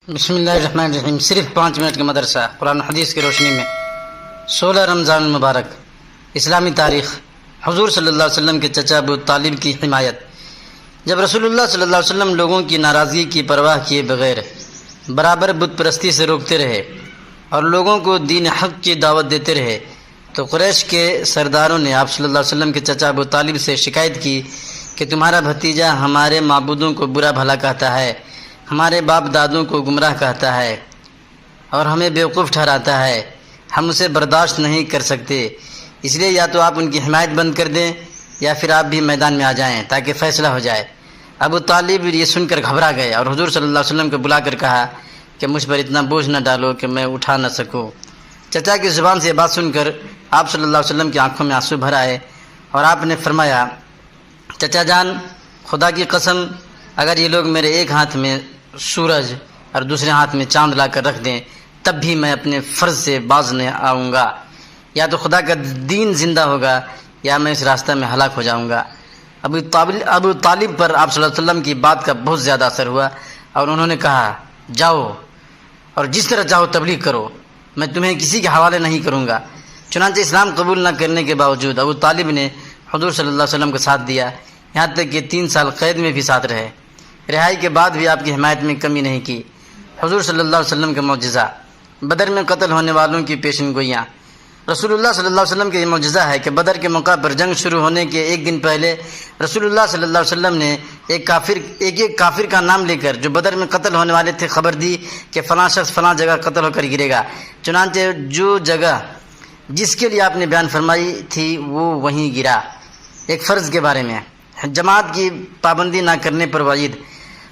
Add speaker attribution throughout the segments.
Speaker 1: بسم اللہ الرحمن الرحیم۔ صرف 5 منٹ کا مدرسہ قرآن و حدیث کی روشنی میں 16 رمضان المبارک۔ اسلامی تاریخ۔ حضور صلی اللہ علیہ وسلم کے چچا ابو طالب کی حمایت۔ جب رسول اللہ صلی اللہ علیہ وسلم لوگوں کی ناراضگی کی پرواہ کیے بغیر برابر بت پرستی سے روکتے رہے اور لوگوں کو دین حق کی دعوت دیتے رہے تو قریش کے سرداروں نے آپ صلی اللہ علیہ وسلم کے چچا ابو طالب سے شکایت کی کہ تمہارا بھتیجا ہمارے معبودوں کو برا بھلا کہتا ہے، ہمارے باپ دادوں کو گمراہ کہتا ہے اور ہمیں بیوقوف ٹھہراتا ہے، ہم اسے برداشت نہیں کر سکتے، اس لیے یا تو آپ ان کی حمایت بند کر دیں یا پھر آپ بھی میدان میں آ جائیں تاکہ فیصلہ ہو جائے۔ ابو طالب یہ سن کر گھبرا گئے اور حضور صلی اللہ علیہ وسلم کو بلا کر کہا کہ مجھ پر اتنا بوجھ نہ ڈالو کہ میں اٹھا نہ سکوں۔ چچا کی زبان سے یہ بات سن کر آپ صلی اللہ علیہ وسلم کی آنکھوں میں آنسو بھر آئے اور آپ نے فرمایا، چچا جان، خدا کی قسم، اگر یہ لوگ میرے ایک ہاتھ میں سورج اور دوسرے ہاتھ میں چاند لا کر رکھ دیں تب بھی میں اپنے فرض سے باز نہیں آؤں گا، یا تو خدا کا دین زندہ ہوگا یا میں اس راستہ میں ہلاک ہو جاؤں گا۔ ابو طالب پر آپ صلی اللہ علیہ وسلم کی بات کا بہت زیادہ اثر ہوا اور انہوں نے کہا، جاؤ اور جس طرح چاہو تبلیغ کرو، میں تمہیں کسی کے حوالے نہیں کروں گا۔ چنانچہ اسلام قبول نہ کرنے کے باوجود ابو طالب نے حضور صلی اللہ علیہ وسلم کا ساتھ دیا، یہاں تک کہ 3 سال قید میں بھی ساتھ رہے۔ رہائی کے بعد بھی آپ کی حمایت میں کمی نہیں کی۔ حضور صلی اللہ علیہ وسلم کا معجزہ۔ بدر میں قتل ہونے والوں کی پیشن گوئیاں۔ رسول اللہ صلی اللہ علیہ وسلم کا یہ معجزہ ہے کہ بدر کے موقع پر جنگ شروع ہونے کے 1 دن پہلے رسول اللہ صلی اللہ علیہ وسلم نے ایک کافر کا نام لے کر جو بدر میں قتل ہونے والے تھے خبر دی کہ فلاں شخص فلاں جگہ قتل ہو کر گرے گا۔ چنانچہ جو جگہ جس کے لیے آپ نے بیان فرمائی تھی وہ وہیں گرا۔ ایک فرض کے بارے میں جماعت کی پابندی نہ کرنے پر وعید۔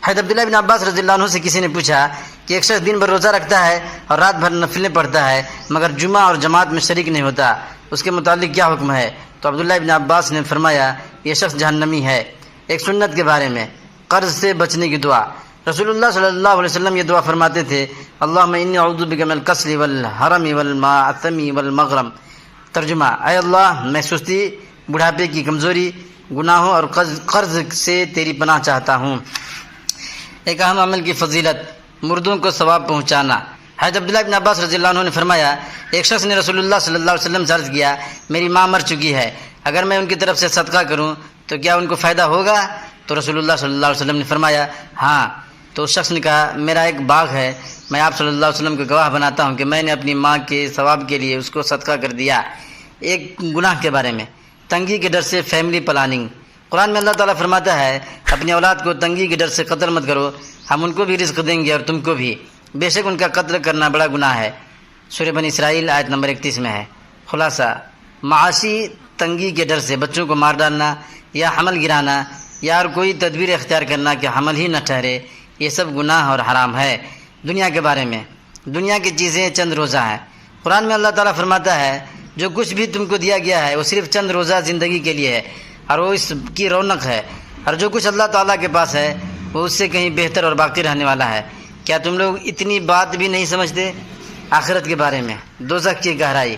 Speaker 1: حضرت عبداللہ بن عباس رضی اللہ عنہ سے کسی نے پوچھا کہ ایک شخص دن بھر روزہ رکھتا ہے اور رات بھر نفلیں پڑھتا ہے مگر جمعہ اور جماعت میں شریک نہیں ہوتا، اس کے متعلق کیا حکم ہے؟ تو عبداللہ بن عباس نے فرمایا، یہ شخص جہنمی ہے۔ ایک سنت کے بارے میں قرض سے بچنے کی دعا۔ رسول اللہ صلی اللہ علیہ وسلم یہ دعا فرماتے تھے، اللہم انی اعوذ بک من الکسل والحرم والمعثم والمغرم۔ ترجمہ، اے اللہ، میں سستی، بڑھاپے کی کمزوری، گناہوں اور قرض سے تیری پناہ چاہتا ہوں۔ ایک اہم عمل کی فضیلت، مردوں کو ثواب پہنچانا۔ حضرت عبداللہ بن عباس رضی اللہ عنہ نے فرمایا، ایک شخص نے رسول اللہ صلی اللہ علیہ وسلم سے عرض کیا، میری ماں مر چکی ہے، اگر میں ان کی طرف سے صدقہ کروں تو کیا ان کو فائدہ ہوگا؟ تو رسول اللہ صلی اللہ علیہ وسلم نے فرمایا، ہاں۔ تو اس شخص نے کہا، میرا ایک باغ ہے، میں آپ صلی اللہ علیہ وسلم کو گواہ بناتا ہوں کہ میں نے اپنی ماں کے ثواب کے لیے اس کو صدقہ کر دیا۔ ایک گناہ کے بارے میں تنگی کے ڈر سے فیملی پلاننگ۔ قرآن میں اللہ تعالیٰ فرماتا ہے، اپنی اولاد کو تنگی کے ڈر سے قتل مت کرو، ہم ان کو بھی رزق دیں گے اور تم کو بھی، بے شک ان کا قتل کرنا بڑا گناہ ہے۔ سورہ بنی اسرائیل آیت نمبر 31 میں ہے۔ خلاصہ، معاشی تنگی کے ڈر سے بچوں کو مار ڈالنا یا حمل گرانا یا اور کوئی تدبیر اختیار کرنا کہ حمل ہی نہ ٹھہرے، یہ سب گناہ اور حرام ہے۔ دنیا کے بارے میں، دنیا کی چیزیں چند روزہ ہیں۔ قرآن میں اللہ تعالیٰ فرماتا ہے، جو کچھ بھی تم کو دیا گیا ہے وہ صرف چند روزہ زندگی کے لیے ہے اور وہ اس کی رونق ہے، اور جو کچھ اللہ تعالیٰ کے پاس ہے وہ اس سے کہیں بہتر اور باقی رہنے والا ہے۔ کیا تم لوگ اتنی بات بھی نہیں سمجھتے؟ آخرت کے بارے میں، دوزخ کی گہرائی۔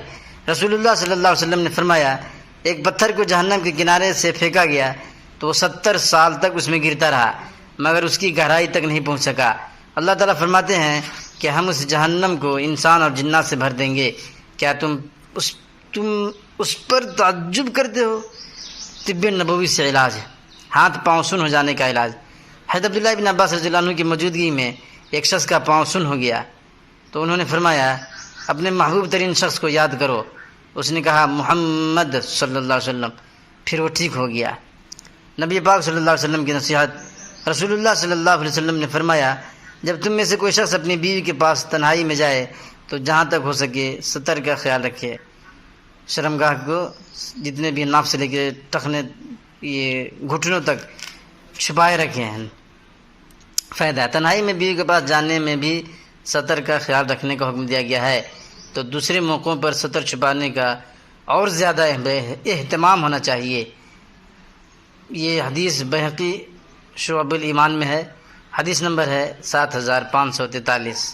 Speaker 1: رسول اللہ صلی اللہ علیہ وسلم نے فرمایا، ایک پتھر کو جہنم کے کنارے سے پھینکا گیا تو وہ 70 سال تک اس میں گرتا رہا مگر اس کی گہرائی تک نہیں پہنچ سکا۔ اللہ تعالیٰ فرماتے ہیں کہ ہم اس جہنم کو انسان اور جنات سے بھر دیں گے، کیا تم اس پر تعجب کرتے ہو؟ طب نبوی سے علاج، ہاتھ پاؤں سن ہو جانے کا علاج۔ حضرت عبداللہ بن عباس رضی اللہ عنہ کی موجودگی میں ایک شخص کا پاؤں سن ہو گیا تو انہوں نے فرمایا، اپنے محبوب ترین شخص کو یاد کرو۔ اس نے کہا، محمد صلی اللہ علیہ وسلم، پھر وہ ٹھیک ہو گیا۔ نبی پاک صلی اللہ علیہ وسلم کی نصیحت۔ رسول اللہ صلی اللہ علیہ وسلم نے فرمایا، جب تم میں سے کوئی شخص اپنی بیوی کے پاس تنہائی میں جائے تو جہاں تک ہو سکے ستر کا خیال رکھے، شرمگاہ کو جتنے بھی ناف سے لے کے ٹخنے یہ گھٹنوں تک چھپائے رکھے ہیں۔ فائدہ ہے، تنہائی میں بیوی کے پاس جانے میں بھی ستر کا خیال رکھنے کا حکم دیا گیا ہے، تو دوسرے موقعوں پر ستر چھپانے کا اور زیادہ اہتمام ہونا چاہیے۔ یہ حدیث بحقی شعب الایمان میں ہے، حدیث نمبر ہے 7543۔